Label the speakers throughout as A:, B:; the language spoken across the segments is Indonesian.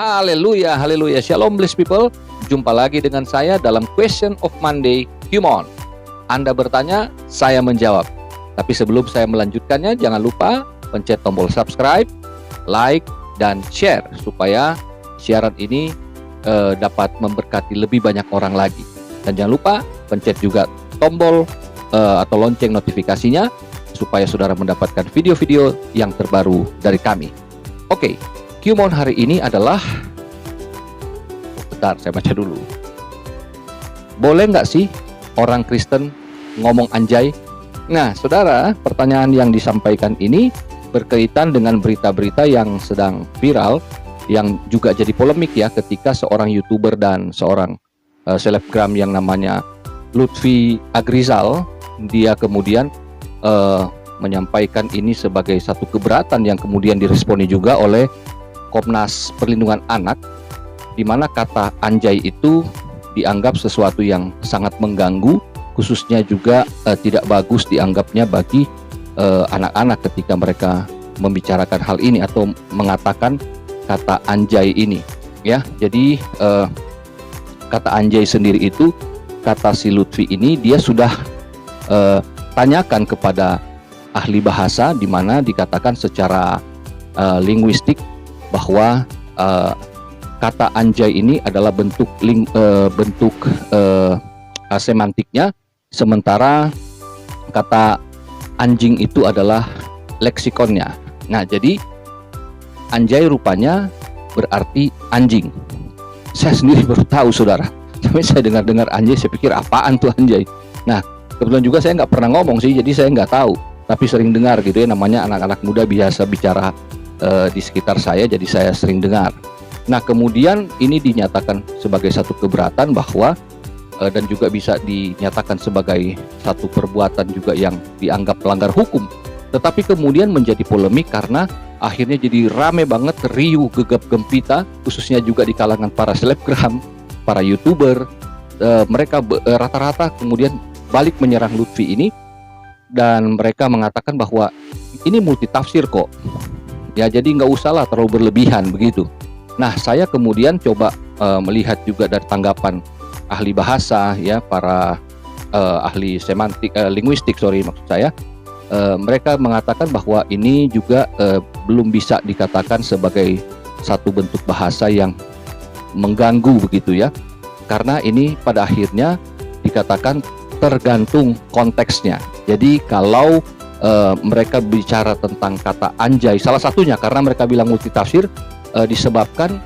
A: Haleluya, haleluya. Shalom blessed people. Jumpa lagi dengan saya dalam Question of Monday Human. Anda bertanya, saya menjawab. Tapi sebelum saya melanjutkannya, jangan lupa pencet tombol subscribe, like, dan share supaya siaran ini dapat memberkati lebih banyak orang lagi. Dan jangan lupa pencet juga tombol atau lonceng notifikasinya supaya saudara mendapatkan video-video yang terbaru dari kami. Oke, Human hari ini adalah, bentar saya baca dulu. Boleh nggak sih orang Kristen ngomong anjay? Nah, saudara, pertanyaan yang disampaikan ini berkaitan dengan berita-berita yang sedang viral, yang juga jadi polemik ya, ketika seorang YouTuber dan seorang selebgram yang namanya Lutfi Agrizal, dia kemudian menyampaikan ini sebagai satu keberatan yang kemudian diresponi juga oleh Komnas Perlindungan Anak, di mana kata anjay itu dianggap sesuatu yang sangat mengganggu, khususnya juga tidak bagus dianggapnya bagi anak-anak ketika mereka membicarakan hal ini atau mengatakan kata anjay ini ya. Jadi kata anjay sendiri itu, kata si Lutfi ini dia sudah tanyakan kepada ahli bahasa, di mana dikatakan secara linguistik bahwa kata anjay ini adalah bentuk semantiknya, sementara kata anjing itu adalah leksikonnya. Nah, jadi anjay rupanya berarti anjing. Saya sendiri baru tahu, saudara. Tapi saya dengar anjay, saya pikir apaan tuh anjay. Nah, kebetulan juga saya nggak pernah ngomong sih, jadi saya nggak tahu. Tapi sering dengar gitu ya, namanya anak-anak muda biasa bicara di sekitar saya, jadi saya sering dengar. Nah, kemudian ini dinyatakan sebagai satu keberatan bahwa dan juga bisa dinyatakan sebagai satu perbuatan juga yang dianggap melanggar hukum. Tetapi kemudian menjadi polemik karena akhirnya jadi rame banget, riuh gegap gempita, khususnya juga di kalangan para selebgram, para YouTuber. Mereka rata-rata kemudian balik menyerang Lutfi ini, dan mereka mengatakan bahwa ini multitafsir kok. Ya, jadi nggak usahlah terlalu berlebihan begitu. Nah, saya kemudian coba melihat juga dari tanggapan ahli bahasa ya, para ahli semantik, linguistik maksud saya. Mereka mengatakan bahwa ini juga belum bisa dikatakan sebagai satu bentuk bahasa yang mengganggu begitu ya, karena ini pada akhirnya dikatakan tergantung konteksnya. Jadi kalau mereka bicara tentang kata anjay, salah satunya karena mereka bilang multitafsir, disebabkan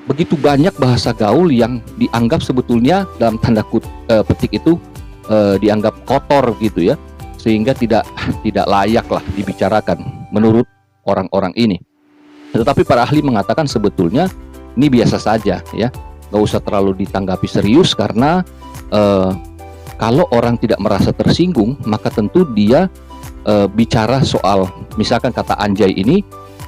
A: begitu banyak bahasa gaul yang dianggap sebetulnya dalam tanda petik itu dianggap kotor gitu ya, sehingga tidak layak lah dibicarakan menurut orang-orang ini. Tetapi para ahli mengatakan sebetulnya ini biasa saja ya, nggak usah terlalu ditanggapi serius, karena kalau orang tidak merasa tersinggung, maka tentu dia bicara soal misalkan kata anjay ini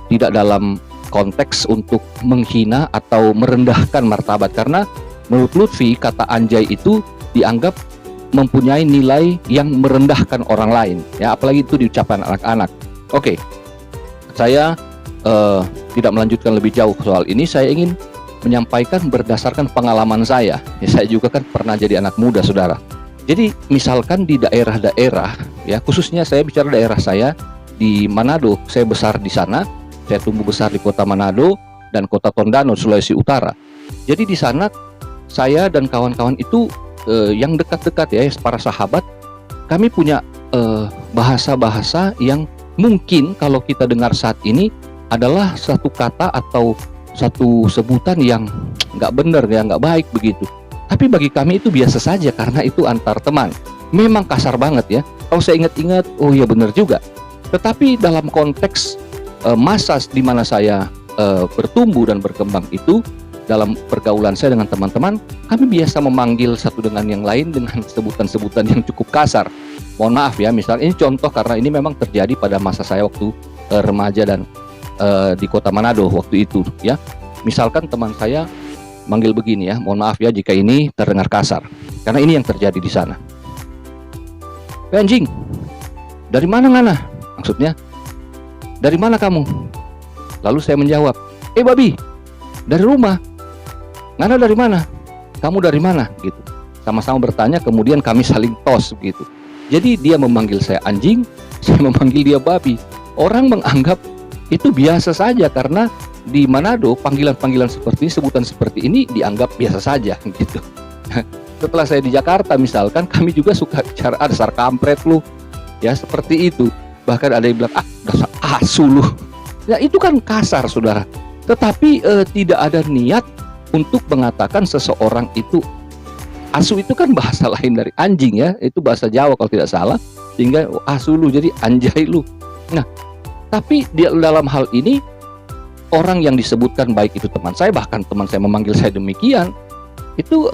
A: tidak dalam konteks untuk menghina atau merendahkan martabat, karena menurut Lutfi kata anjay itu dianggap mempunyai nilai yang merendahkan orang lain ya, apalagi itu diucapkan anak-anak. Oke, saya tidak melanjutkan lebih jauh soal ini. Saya ingin menyampaikan berdasarkan pengalaman saya ya, saya juga kan pernah jadi anak muda, saudara. Jadi misalkan di daerah-daerah ya, khususnya saya bicara daerah saya di Manado, saya besar di sana, saya tumbuh besar di kota Manado dan kota Tondano, Sulawesi Utara. Jadi di sana saya dan kawan-kawan itu yang dekat-dekat ya, para sahabat, kami punya bahasa-bahasa yang mungkin kalau kita dengar saat ini adalah satu kata atau satu sebutan yang nggak benar ya, nggak baik begitu. Tapi bagi kami itu biasa saja karena itu antar teman. Memang kasar banget ya. Kalau saya ingat-ingat, oh iya benar juga. Tetapi dalam konteks masa di mana saya bertumbuh dan berkembang itu, dalam pergaulan saya dengan teman-teman, kami biasa memanggil satu dengan yang lain dengan sebutan-sebutan yang cukup kasar. Mohon maaf ya, misalnya ini contoh karena ini memang terjadi pada masa saya waktu remaja dan di kota Manado waktu itu ya. Misalkan teman saya manggil begini ya, mohon maaf ya jika ini terdengar kasar, karena ini yang terjadi di sana. Anjing, dari mana ngana? Maksudnya, dari mana kamu? Lalu saya menjawab, babi, Dari rumah. Ngana dari mana? Kamu dari mana? Gitu. Sama-sama bertanya, kemudian kami saling tos gitu. Jadi dia memanggil saya anjing, saya memanggil dia babi. Orang menganggap itu biasa saja karena di Manado panggilan-panggilan seperti ini, sebutan seperti ini dianggap biasa saja gitu. Setelah saya di Jakarta misalkan, kami juga suka bicara dasar kampret lu. Ya seperti itu. Bahkan ada yang bilang, dasar asu lu. Ya itu kan kasar, saudara. Tetapi tidak ada niat untuk mengatakan seseorang itu asu. Itu kan bahasa lain dari anjing ya, itu bahasa Jawa kalau tidak salah, sehingga asu lu jadi anjay lu. Nah, tapi dalam hal ini orang yang disebutkan, baik itu teman saya, bahkan teman saya memanggil saya demikian, itu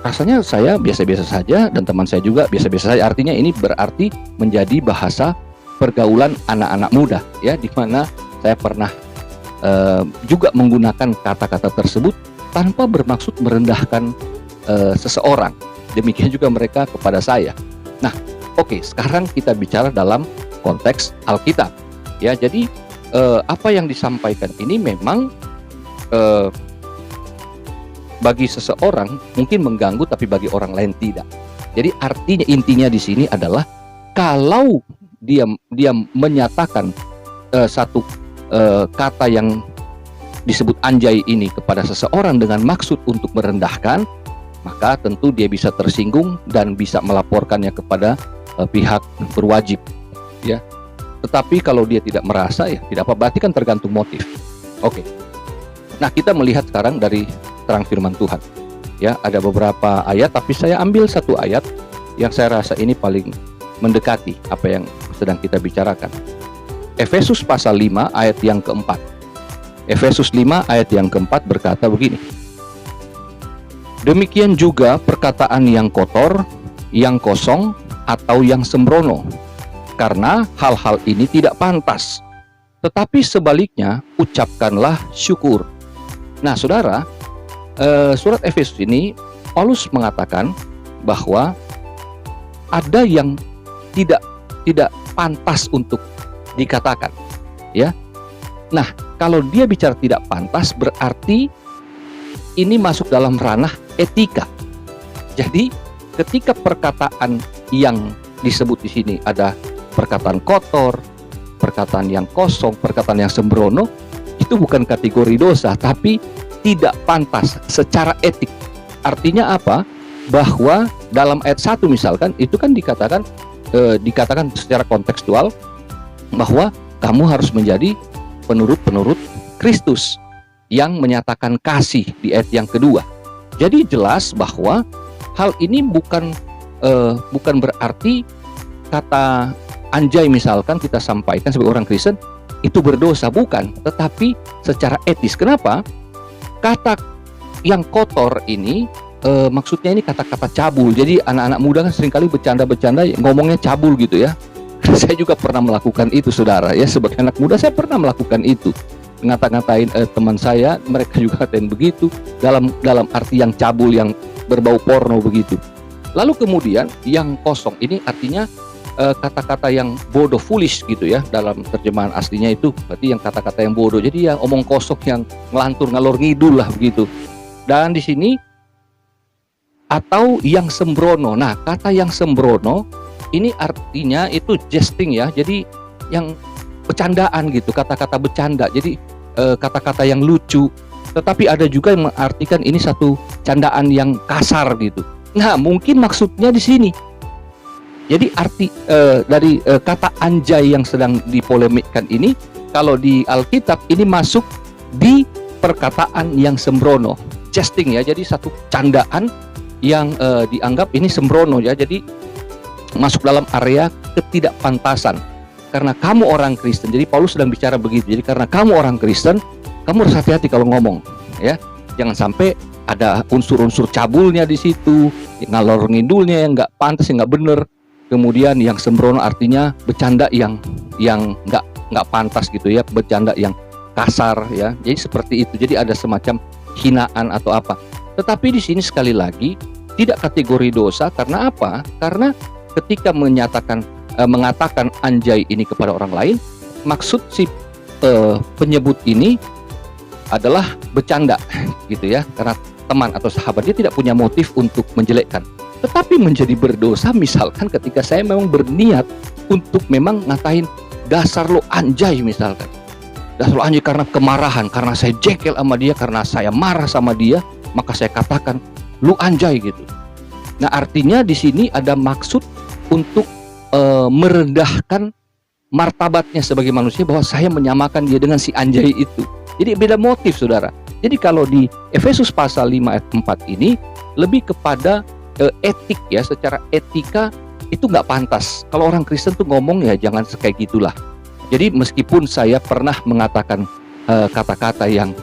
A: rasanya saya biasa-biasa saja dan teman saya juga biasa-biasa saja. Artinya ini berarti menjadi bahasa pergaulan anak-anak muda ya, di mana saya pernah juga menggunakan kata-kata tersebut tanpa bermaksud merendahkan seseorang. Demikian juga mereka kepada saya. Nah, oke, sekarang kita bicara dalam konteks Alkitab. Ya, jadi apa yang disampaikan ini memang bagi seseorang mungkin mengganggu, tapi bagi orang lain tidak. Jadi artinya, intinya di sini adalah kalau dia menyatakan satu kata yang disebut anjay ini kepada seseorang dengan maksud untuk merendahkan, maka tentu dia bisa tersinggung dan bisa melaporkannya kepada pihak berwajib ya. Tetapi kalau dia tidak merasa, ya tidak apa, berarti kan tergantung motif. Oke. Nah, kita melihat sekarang dari terang firman Tuhan. Ya, ada beberapa ayat, tapi saya ambil satu ayat yang saya rasa ini paling mendekati apa yang sedang kita bicarakan. Efesus pasal 5 ayat yang keempat. Efesus 5 ayat yang keempat berkata begini. Demikian juga perkataan yang kotor, yang kosong, atau yang sembrono, karena hal-hal ini tidak pantas. Tetapi sebaliknya, ucapkanlah syukur. Nah, saudara, surat Efesus ini, Paulus mengatakan bahwa ada yang tidak pantas untuk dikatakan, ya. Nah, kalau dia bicara tidak pantas, berarti ini masuk dalam ranah etika. Jadi, ketika perkataan yang disebut di sini ada perkataan kotor, perkataan yang kosong, perkataan yang sembrono, itu bukan kategori dosa, tapi tidak pantas secara etik. Artinya apa? Bahwa dalam ayat 1 misalkan, itu kan dikatakan secara kontekstual bahwa kamu harus menjadi penurut-penurut Kristus yang menyatakan kasih di ayat yang kedua. Jadi jelas bahwa hal ini bukan berarti kata anjay misalkan kita sampaikan sebagai orang Kristen itu berdosa, bukan, tetapi secara etis. Kenapa? Kata yang kotor ini maksudnya ini kata-kata cabul. Jadi anak-anak muda kan seringkali bercanda-bercanda ngomongnya cabul gitu ya. Saya juga pernah melakukan itu, saudara ya. Sebagai anak muda saya pernah melakukan itu, ngata-ngatain teman saya, mereka juga ngatain begitu, dalam arti yang cabul, yang berbau porno begitu. Lalu kemudian yang kosong ini artinya kata-kata yang bodoh, foolish gitu ya, dalam terjemahan aslinya itu berarti yang kata-kata yang bodoh. Jadi yang omong kosong, yang ngelantur ngalor ngidul lah begitu. Dan di sini atau yang sembrono. Nah, kata yang sembrono ini artinya itu jesting ya. Jadi yang bercandaan gitu, kata-kata bercanda. Jadi kata-kata yang lucu. Tetapi ada juga yang mengartikan ini satu candaan yang kasar gitu. Nah, mungkin maksudnya di sini. Jadi arti dari kata anjay yang sedang dipolemikkan ini, kalau di Alkitab ini masuk di perkataan yang sembrono, jesting ya. Jadi satu candaan yang dianggap ini sembrono ya. Jadi masuk dalam area ketidakpantasan. Karena kamu orang Kristen, jadi Paulus sedang bicara begitu. Jadi karena kamu orang Kristen, kamu harus hati-hati kalau ngomong, ya. Jangan sampai ada unsur-unsur cabulnya di situ, ngalor ngidulnya yang nggak pantas, yang nggak bener. Kemudian yang sembrono artinya bercanda yang nggak pantas gitu ya, bercanda yang kasar ya. Jadi seperti itu. Jadi ada semacam hinaan atau apa. Tetapi di sini sekali lagi tidak kategori dosa. Karena apa? Karena ketika mengatakan anjay ini kepada orang lain, maksud si penyebut ini adalah bercanda gitu ya, karena teman atau sahabat, dia tidak punya motif untuk menjelekkan. Tetapi menjadi berdosa misalkan ketika saya memang berniat untuk memang ngatain dasar lo anjay misalkan. Dasar lo anjay karena kemarahan, karena saya jengkel sama dia, karena saya marah sama dia, maka saya katakan lu anjay gitu. Nah, artinya di sini ada maksud untuk merendahkan martabatnya sebagai manusia, bahwa saya menyamakan dia dengan si anjay itu. Jadi beda motif, saudara. Jadi kalau di Efesus pasal 5 ayat 4 ini lebih kepada etik ya, secara etika itu nggak pantas. Kalau orang Kristen tuh ngomong ya jangan kayak gitulah. Jadi meskipun saya pernah mengatakan kata-kata yang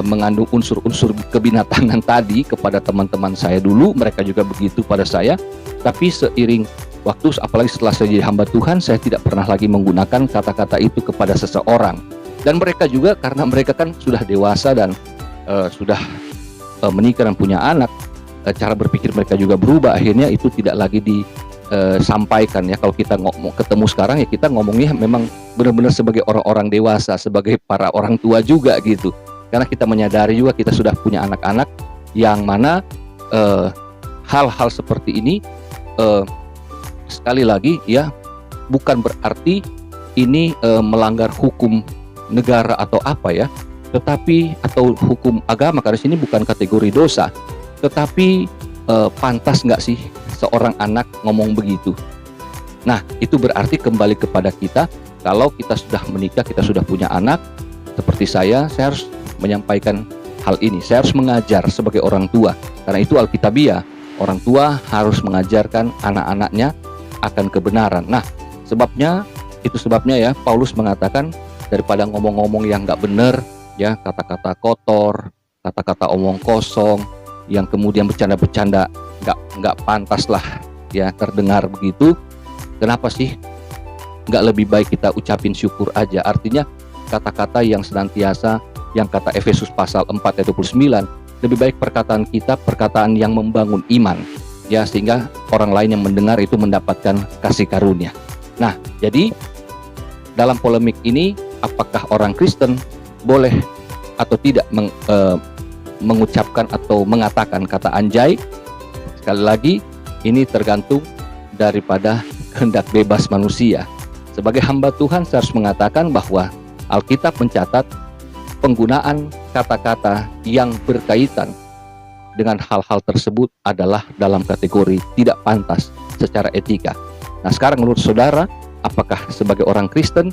A: mengandung unsur-unsur kebinatangan tadi kepada teman-teman saya dulu, mereka juga begitu pada saya, tapi seiring waktu, apalagi setelah saya jadi hamba Tuhan, saya tidak pernah lagi menggunakan kata-kata itu kepada seseorang. Dan mereka juga, karena mereka kan sudah dewasa dan sudah menikah dan punya anak, cara berpikir mereka juga berubah. Akhirnya itu tidak lagi disampaikan ya. Kalau kita ketemu sekarang ya, kita ngomongnya memang benar-benar sebagai orang-orang dewasa, sebagai para orang tua juga gitu. Karena kita menyadari juga kita sudah punya anak-anak, yang mana hal-hal seperti ini sekali lagi ya, bukan berarti ini melanggar hukum negara atau apa ya, tetapi atau hukum agama, karena sini bukan kategori dosa, tetapi pantas nggak sih seorang anak ngomong begitu? Nah, itu berarti kembali kepada kita. Kalau kita sudah menikah, kita sudah punya anak, seperti saya harus menyampaikan hal ini. Saya harus mengajar sebagai orang tua, karena itu alkitabiah. Orang tua harus mengajarkan anak-anaknya akan kebenaran. Nah, itu sebabnya ya Paulus mengatakan, daripada ngomong-ngomong yang nggak benar ya, kata-kata kotor, kata-kata omong kosong, yang kemudian bercanda-bercanda nggak pantas lah ya terdengar begitu. Kenapa sih nggak lebih baik kita ucapin syukur aja? Artinya kata-kata yang senantiasa, yang kata Efesus pasal 4 ayat 29, lebih baik perkataan kita perkataan yang membangun iman ya, sehingga orang lain yang mendengar itu mendapatkan kasih karunia. Nah, jadi dalam polemik ini, apakah orang Kristen boleh atau tidak mengucapkan atau mengatakan kata anjay? Sekali lagi, ini tergantung daripada kehendak bebas manusia. Sebagai hamba Tuhan, saya harus mengatakan bahwa Alkitab mencatat penggunaan kata-kata yang berkaitan dengan hal-hal tersebut adalah dalam kategori tidak pantas secara etika. Nah, sekarang menurut saudara, apakah sebagai orang Kristen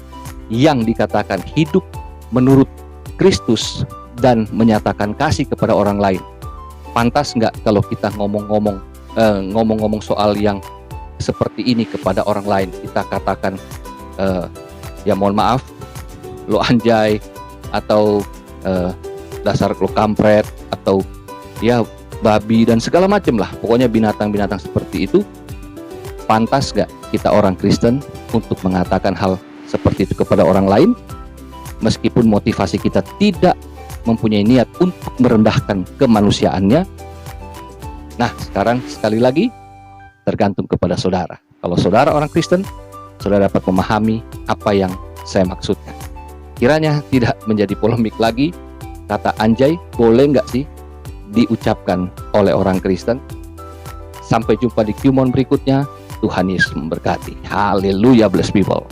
A: yang dikatakan hidup menurut Kristus dan menyatakan kasih kepada orang lain, pantas nggak kalau kita ngomong-ngomong soal yang seperti ini kepada orang lain? Kita katakan ya mohon maaf, lo anjay, atau dasar lo kampret, atau ya babi dan segala macam lah, pokoknya binatang-binatang seperti itu. Pantas nggak kita orang Kristen untuk mengatakan hal seperti itu kepada orang lain, meskipun motivasi kita tidak mempunyai niat untuk merendahkan kemanusiaannya? Nah, sekarang sekali lagi tergantung kepada saudara. Kalau saudara orang Kristen, saudara dapat memahami apa yang saya maksudkan. Kiranya tidak menjadi polemik lagi, kata anjay boleh nggak sih diucapkan oleh orang Kristen? Sampai jumpa di Qmon berikutnya. Tuhan Yesus memberkati. Haleluya, bless people.